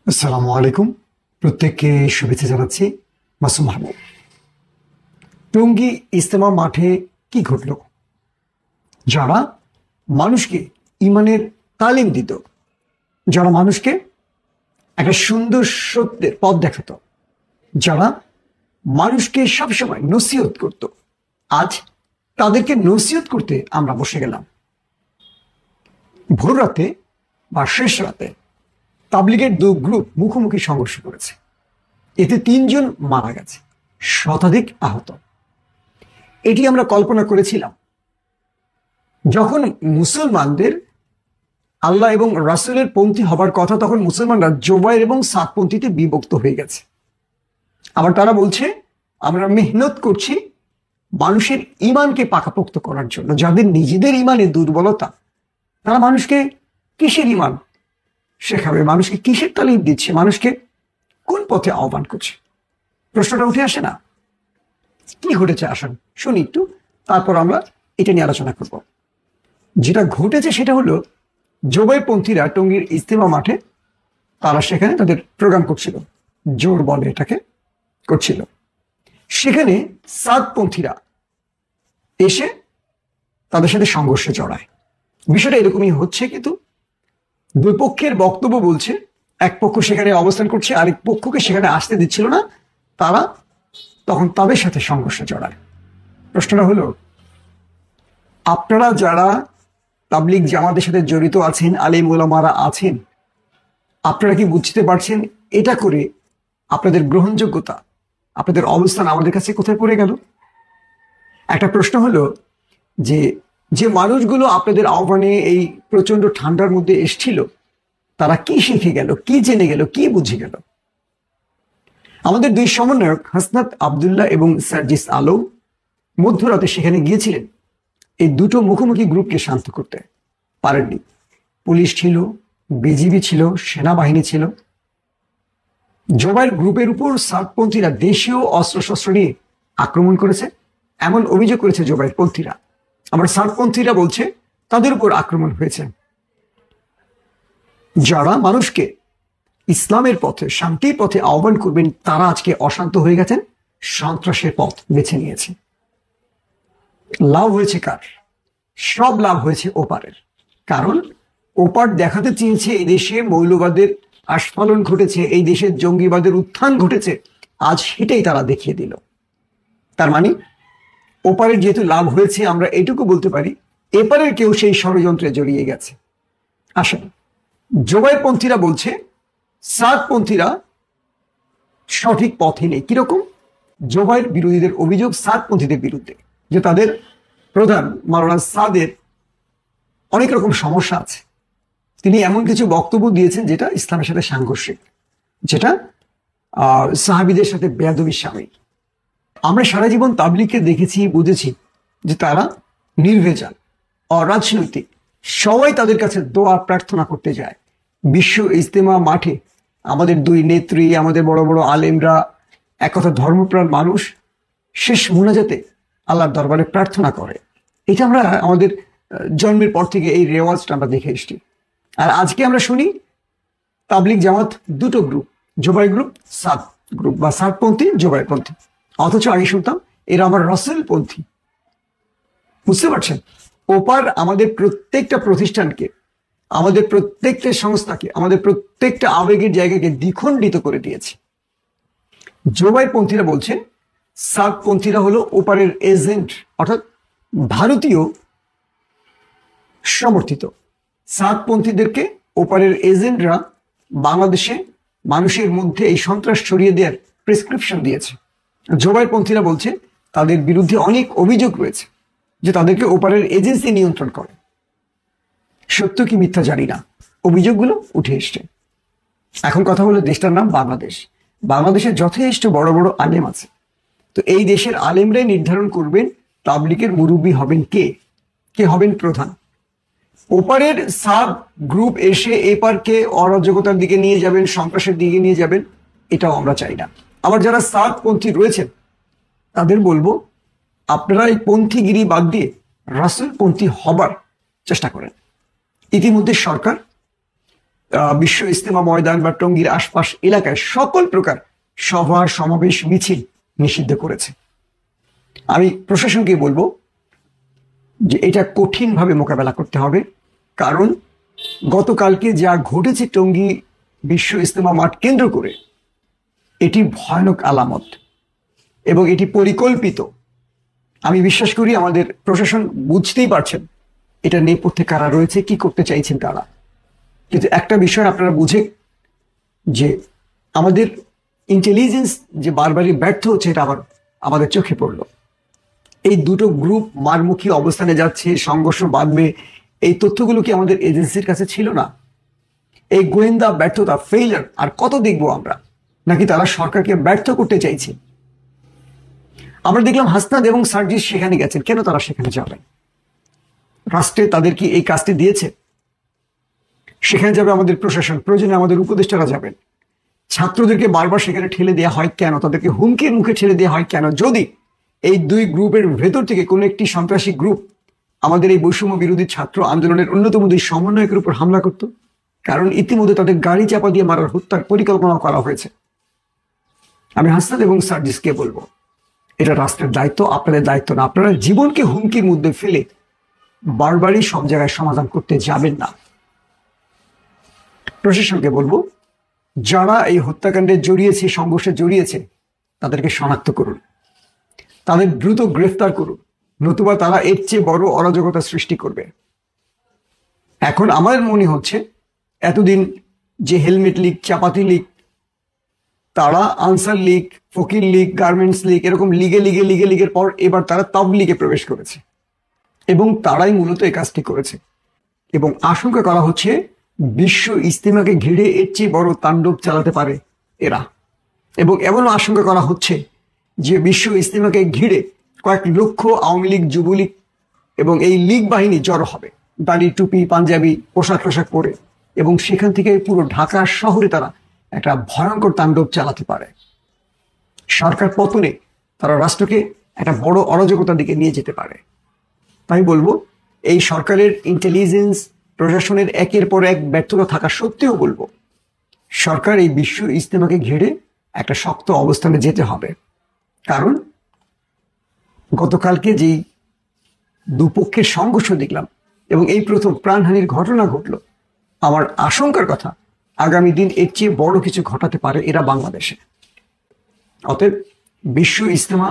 আসসালামু আলাইকুম। প্রত্যেককে শুভেচ্ছা জানাচ্ছি। মাসুম মাহমুদ। টঙ্গী ইজতেমা মাঠে কি ঘটল? যারা মানুষকে ইমানের তালিম দিত, যারা মানুষকে একটা সুন্দর সত্যের পথ দেখাতো, যারা মানুষকে সবসময় নসিহত করত, আজ তাদেরকে নসিহত করতে আমরা বসে গেলাম। ভোর রাতে বা শেষ রাতে তাবলিগের দু গ্রুপ মুখোমুখি সংঘর্ষ করেছে। এতে ৩ জন মারা গেছে, শতাধিক আহত। এটি আমরা কল্পনা করেছিলাম যখন মুসলমানদের আল্লাহ এবং রাসূলের পন্থী হবার কথা, তখন মুসলমানরা জোবায়ের এবং সাদপন্থীতে বিভক্ত হয়ে গেছে। আবার তারা বলছে আমরা মেহনত করছি মানুষের ইমানকে পাকাপোক্ত করার জন্য। যাদের নিজেদের ইমানে দুর্বলতা, তারা মানুষকে কিসের ইমান শেখাবে, মানুষকে কিসের তালিম দিচ্ছে, মানুষকে কোন পথে আহ্বান করছে? প্রশ্নটা উঠে আসে না? কি ঘটেছে আসুন শুনি একটু, তারপর আমরা এটা নিয়ে আলোচনা করব। যেটা ঘটেছে সেটা হলো, জোবাইরপন্থীরা টঙ্গীর ইজতেমা মাঠে তারা সেখানে তাদের প্রোগ্রাম করছিল, জোর বলে এটাকে করছিল। সেখানে সাদপন্থীরা এসে তাদের সাথে সংঘর্ষে জড়ায়। বিষয়টা এরকমই হচ্ছে, কিন্তু দুই পক্ষের বক্তব্য বলছে এক পক্ষ সেখানে অবস্থান করছে, আরেক পক্ষকে সেখানে আসতে দিচ্ছিল না। তারা তখন তাদের সাথে সংঘর্ষে জড়ায়। প্রশ্নটা হলো, আপনারা যারা তাবলিগ জামাতের সাথে জড়িত আছেন, আলেম ওলামারা আছেন, আপনারা কি বুঝতে পারছেন এটা করে আপনাদের গ্রহণযোগ্যতা, আপনাদের অবস্থান আমাদের কাছে কোথায় পড়ে গেল? একটা প্রশ্ন হলো যে যে মানুষগুলো আপনাদের আহ্বানে এই প্রচন্ড ঠান্ডার মধ্যে এসছিল, তারা কি শিখে গেল, কি জেনে গেল, কি বুঝে গেল? আমাদের দুই সমন্বয়ক হাসনাত আবদুল্লাহ এবং সার্জিস আলম মধ্যরাতে সেখানে গিয়েছিলেন এই দুটো মুখোমুখি গ্রুপকে শান্ত করতে। পারেননি। পুলিশ ছিল, বিজিবি ছিল, সেনাবাহিনী ছিল। জোবাইর গ্রুপের উপর সাদপন্থীরা দেশীয় অস্ত্রশস্ত্র নিয়ে আক্রমণ করেছে, এমন অভিযোগ করেছে জোবাইরপন্থীরা। আবার সাদপন্থীরা বলছে তাদের উপর আক্রমণ হয়েছে। যারা মানুষকে ইসলামের পথে, শান্তির পথে আহ্বান করবেন, তারা আজকে অশান্ত হয়ে গেছেন, সন্ত্রাসের পথ বেছে নিয়েছে। লাভ হয়েছে কার? সব লাভ হয়েছে ওপারের। কারণ ওপার দেখাতে চেয়েছে এই দেশে মৌলবাদের আস্ফালন ঘটেছে, এই দেশে জঙ্গিবাদের উত্থান ঘটেছে। আজ সেটাই তারা দেখিয়ে দিল। তার মানে ওপারের যেহেতু লাভ হয়েছে, আমরা এটুকু বলতে পারি এপারের কেউ সেই ষড়যন্ত্রে জড়িয়ে গেছে। আসেন, জোবাইরপন্থীরা বলছে সাদপন্থীরা সঠিক পথে নেই। কিরকম? জোবাইর বিরোধীদের অভিযোগ সাদপন্থীদের বিরুদ্ধে যে তাদের প্রধান মাওলানা সাদের অনেক রকম সমস্যা আছে। তিনি এমন কিছু বক্তব্য দিয়েছেন যেটা ইসলামের সাথে সাংঘর্ষিক, যেটা সাহাবীদের সাথে বেয়াদবির শামিল। আমরা সারা জীবন তাবলিগকে দেখেছি, বুঝেছি যে তারা নির্ভেজাল, অরাজনৈতিক। সবাই তাদের কাছে দোয়া প্রার্থনা করতে যায়। বিশ্ব ইজতেমা মাঠে আমাদের দুই নেত্রী, আমাদের বড় বড় আলেমরা, এক কথা ধর্মপ্রাণ মানুষ, শেষ মুনাজাতে আল্লাহর দরবারে প্রার্থনা করে। এটা আমরা আমাদের জন্মের পর থেকে এই রেওয়াজটা আমরা দেখে এসছি। আর আজকে আমরা শুনি তাবলিগ জামাত দুটো গ্রুপ, জোবাইর গ্রুপ, সাদ গ্রুপ, বা সাদপন্থী, জোবাইরপন্থী। অথচ আগে শুনতাম এরা আমার রাসূলপন্থী। বুঝতে পারছেন? ওপার আমাদের প্রত্যেকটা প্রতিষ্ঠানকে, আমাদের প্রত্যেকটা সংস্থাকে, আমাদের প্রত্যেকটা আবেগের জায়গাকে দ্বিখণ্ডিত করে দিয়েছে। জোবাইরপন্থীরা বলছেন সাদপন্থীরা হলো ওপারের এজেন্ট, অর্থাৎ ভারতীয় সমর্থিত। সাদপন্থীদেরকে ওপারের এজেন্টরা বাংলাদেশে মানুষের মধ্যে এই সন্ত্রাস ছড়িয়ে দেওয়ার প্রেসক্রিপশন দিয়েছে। জোবাইরপন্থীরা বলছে তাদের বিরুদ্ধে অনেক অভিযোগ রয়েছে যে তাদেরকে ওপারের এজেন্সি নিয়ন্ত্রণ করে। সত্য কি মিথ্যা জানি না, অভিযোগগুলো উঠে এসছে। এখন কথা হলো, দেশটার নাম বাংলাদেশ। বাংলাদেশে যথেষ্ট বড় বড় আলেম আছে। তো এই দেশের আলেমরাই নির্ধারণ করবেন তাবলিগের মুরব্বী হবেন কে, কে হবেন প্রধান। ওপারের সাব গ্রুপ এসে এপারকে অরাজকতার দিকে নিয়ে যাবেন, সন্ত্রাসের দিকে নিয়ে যাবেন, এটাও আমরা চাই না। আবার যারা সাদপন্থী রয়েছেন তাদের বলবো, আপনারা এই পন্থীগিরি বাদ দিয়ে রাসূলপন্থী হবার চেষ্টা করেন। ইতিমধ্যে সরকার বিশ্ব ইজতেমা ময়দান বা টঙ্গীর আশপাশ এলাকায় সকল প্রকার সভা সমাবেশ মিছিল নিষিদ্ধ করেছে। আমি প্রশাসনকে বলবো যে এটা কঠিনভাবে মোকাবেলা করতে হবে, কারণ গতকালকে যা ঘটেছে টঙ্গী বিশ্ব ইজতেমা মাঠ কেন্দ্র করে, এটি ভয়ানক আলামত এবং এটি পরিকল্পিত। আমি বিশ্বাস করি আমাদের প্রশাসন বুঝতেই পারছেন এটা নেপথ্যে কারা রয়েছে, কি করতে চাইছেন তারা। কিন্তু একটা বিষয় আপনারা বুঝে যে আমাদের ইন্টেলিজেন্স যে বারবারই ব্যর্থ হচ্ছে, এটা আবার আমাদের চোখে পড়লো। এই দুটো গ্রুপ মারমুখী অবস্থানে যাচ্ছে, সংঘর্ষ বাঁধবে, এই তথ্যগুলো কি আমাদের এজেন্সির কাছে ছিল না? এই গোয়েন্দা ব্যর্থতা, ফেইলার আর কত দেখবো আমরা? নাকি তারা সরকারকে ব্যর্থ করতে চাইছে? আমরা দেখলাম হাসনাত এবং সার্জিস সেখানে গেছেন, কেন তারা সেখানে যাবেন? রাষ্ট্রে তাদের কি এই কাজটি দিয়েছে? সেখানে যাবে আমাদের প্রশাসন, প্রয়োজনে আমাদের উপদেষ্টারা যাবেন। ছাত্রদেরকে বারবার সেখানে ঠেলে দেওয়া হয় কেন? তাদেরকে হুমকির মুখে ঠেলে দেওয়া হয় কেন? যদি এই দুই গ্রুপের ভেতর থেকে কোনো একটি সন্ত্রাসী গ্রুপ আমাদের এই বৈষম্য বিরোধী ছাত্র আন্দোলনের অন্যতম দুই সমন্বয়কের উপর হামলা করত, কারণ ইতিমধ্যে তাদের গাড়ি চাপা দিয়ে মারার হত্যার পরিকল্পনা করা হয়েছে। আমি হাসনাত এবং সার্জিসকে বলবো, এটা রাষ্ট্রের দায়িত্ব, আপনাদের দায়িত্ব না। আপনারা জীবনকে হুমকির মধ্যে ফেলে বারবারই সব জায়গায় সমাধান করতে যাবেন না। প্রশাসনকে বলবো, যারা এই হত্যাকাণ্ডে জড়িয়েছে, সংঘর্ষে জড়িয়েছে, তাদেরকে শনাক্ত করুন, তাদের দ্রুত গ্রেফতার করুন, নতুবা তারা এর চেয়ে বড় অরাজকতা সৃষ্টি করবে। এখন আমার মনে হচ্ছে এতদিন যে হেলমেট লীগ, চাপাতি লীগ, তারা আনসার লীগ, ফকির লীগ, গার্মেন্টস লীগ, এরকম লিগের পর এবার তারা তাবলীগে প্রবেশ করেছে এবং তারাই মূলত এই কাজটি করেছে। এবং আশঙ্কা করা হচ্ছে বিশ্ব ইজতেমাকে ঘিরে এর চেয়ে বড় তাণ্ডব চালাতে পারে এরা। এবং এমনও আশঙ্কা করা হচ্ছে যে বিশ্ব ইজতেমাকে ঘিরে কয়েক লক্ষ আওয়ামী লীগ, যুবলীগ এবং এই লীগ বাহিনী জড়ো হবে, দাড়ি, টুপি, পাঞ্জাবি, পোশাক পরে, এবং সেখান থেকে পুরো ঢাকা শহরে তারা একটা ভয়ঙ্কর তাণ্ডব চালাতে পারে। সরকার পতনে তারা রাষ্ট্রকে একটা বড় অরাজকতার দিকে নিয়ে যেতে পারে। তাই বলবো, এই সরকারের ইন্টেলিজেন্স, প্রশাসনের একের পর এক ব্যর্থতা থাকা সত্ত্বেও বলবো, সরকার এই বিশ্ব ইজতেমাকে ঘিরে একটা শক্ত অবস্থানে যেতে হবে। কারণ গতকালকে যেই দুপক্ষের সংঘর্ষ দেখলাম এবং এই প্রথম প্রাণহানির ঘটনা ঘটলো, আমার আশঙ্কার কথা আগামী দিন এর চেয়ে বড় কিছু ঘটাতে পারে এরা বাংলাদেশে। অতএব বিশ্ব ইজতেমা,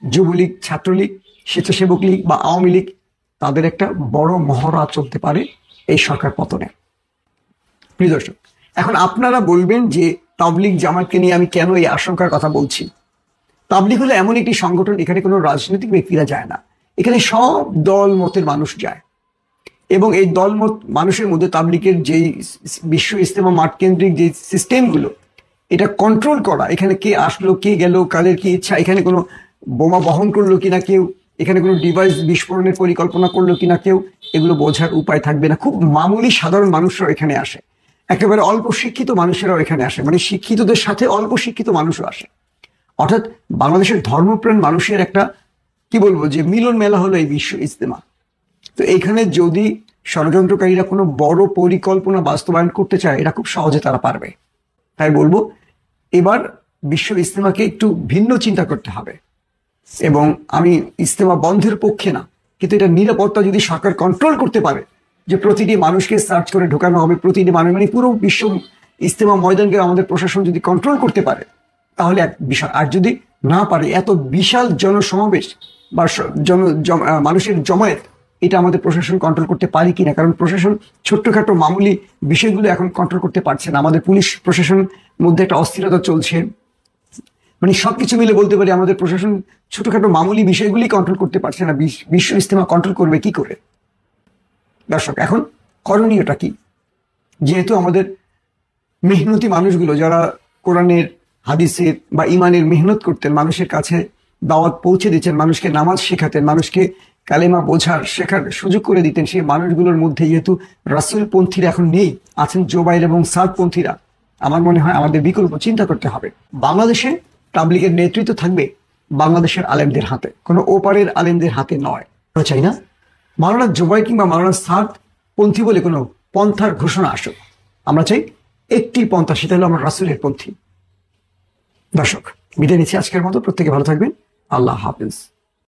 যুবলীগ, ছাত্রলীগ, স্বেচ্ছাসেবক লীগ বা আওয়ামী লীগ, তাদের একটা বড় মহড়া চলতে পারে এই সরকার পতনে। প্রিয় দর্শক, এখন আপনারা বলবেন যে তাবলীগ জামাতকে নিয়ে আমি কেন এই আশঙ্কার কথা বলছি? তাবলীগ হলো এমন একটি সংগঠন, এখানে কোনো রাজনৈতিক ব্যক্তিরা যায় না, এখানে সব দল মতের মানুষ যায়। এবং এই দলমত মানুষের মধ্যে তাবলীগের যেই বিশ্ব ইজতেমা মাঠ কেন্দ্রিক যে সিস্টেমগুলো, এটা কন্ট্রোল করা, এখানে কে আসলো, কে গেল, কাদের কি ইচ্ছা, এখানে কোনো বোমা বহন করলো কিনা কেউ, এখানে কোনো ডিভাইস বিস্ফোরণের পরিকল্পনা করলো কিনা কেউ, এগুলো বোঝার উপায় থাকবে না। খুব মামুলি সাধারণ মানুষরাও এখানে আসে, একেবারে অল্প শিক্ষিত মানুষেরাও এখানে আসে, মানে শিক্ষিতদের সাথে অল্প শিক্ষিত মানুষও আসে। অর্থাৎ বাংলাদেশের ধর্মপ্রাণ মানুষের একটা কি বলবো যে মিলন মেলা হলো এই বিশ্ব ইজতেমা। তো এখানে যদি ষড়যন্ত্রকারীরা কোনো বড় পরিকল্পনা বাস্তবায়ন করতে চায়, এটা খুব সহজে তারা পারবে। তাই বলবো, এবার বিশ্ব ইজতেমাকে একটু ভিন্ন চিন্তা করতে হবে। এবং আমি ইজতেমা বন্ধের পক্ষে না, কিন্তু এটা নিরাপত্তা যদি সরকার কন্ট্রোল করতে পারে, যে প্রতিটি মানুষকে সার্চ করে ঢোকানো হবে, প্রতিটি মানুষ, মানে পুরো বিশ্ব ইজতেমা ময়দানকে আমাদের প্রশাসন যদি কন্ট্রোল করতে পারে, তাহলে এক বিষয়। আর যদি না পারে, এত বিশাল জনসমাবেশ বা মানুষের জমায়েত, এটা আমাদের প্রশাসন কন্ট্রোল করতে পারি কিনা? কারণ প্রশাসন ছোট্টখাটো মামুলি বিষয়গুলো এখন কন্ট্রোল করতে পারছে না। আমাদের পুলিশ প্রশাসন মধ্যে একটা অস্থিরতা চলছে, মানে সবকিছু মিলে বলতে পারি আমাদের প্রশাসন ছোটখাটো মামুলি বিষয়গুলি কন্ট্রোল করতে পারছে না। বিশ্ব ইজতেমা কন্ট্রোল করবে কি করে? দর্শক, এখন করণীয়টা কি? যেহেতু আমাদের মেহনতি মানুষগুলো, যারা কোরআনের, হাদিসের বা ইমানের মেহনত করতেন, মানুষের কাছে দাওয়াত পৌঁছে দিচ্ছেন, মানুষকে নামাজ শেখাতেন, মানুষকে কালেমা বোঝার শেখার সুযোগ করে দিতেন, সেই মানুষগুলোর মধ্যে যেহেতু রাসূলপন্থীরা এখন নেই, আছেন জোবাইর এবং সাদপন্থীরা, আমার মনে হয় আমাদের বিকল্প চিন্তা করতে হবে। বাংলাদেশে তাবলীগের নেতৃত্ব থাকবে বাংলাদেশের আলেমদের হাতে, কোনো ওপারের আলেমদের হাতে নয়। চাই না মাওলানা জোবাইর কিংবা মাওলানা সাদ পন্থী বলে কোনো পন্থার ঘোষণা আসুক, আমরা চাই একটি পন্থা, সেটা হলো আমরা রাসূলের পন্থী। দর্শক, বিদায় নিচ্ছি আজকের মতো। প্রত্যেকে ভালো থাকবেন। আল্লাহ হাফেজ।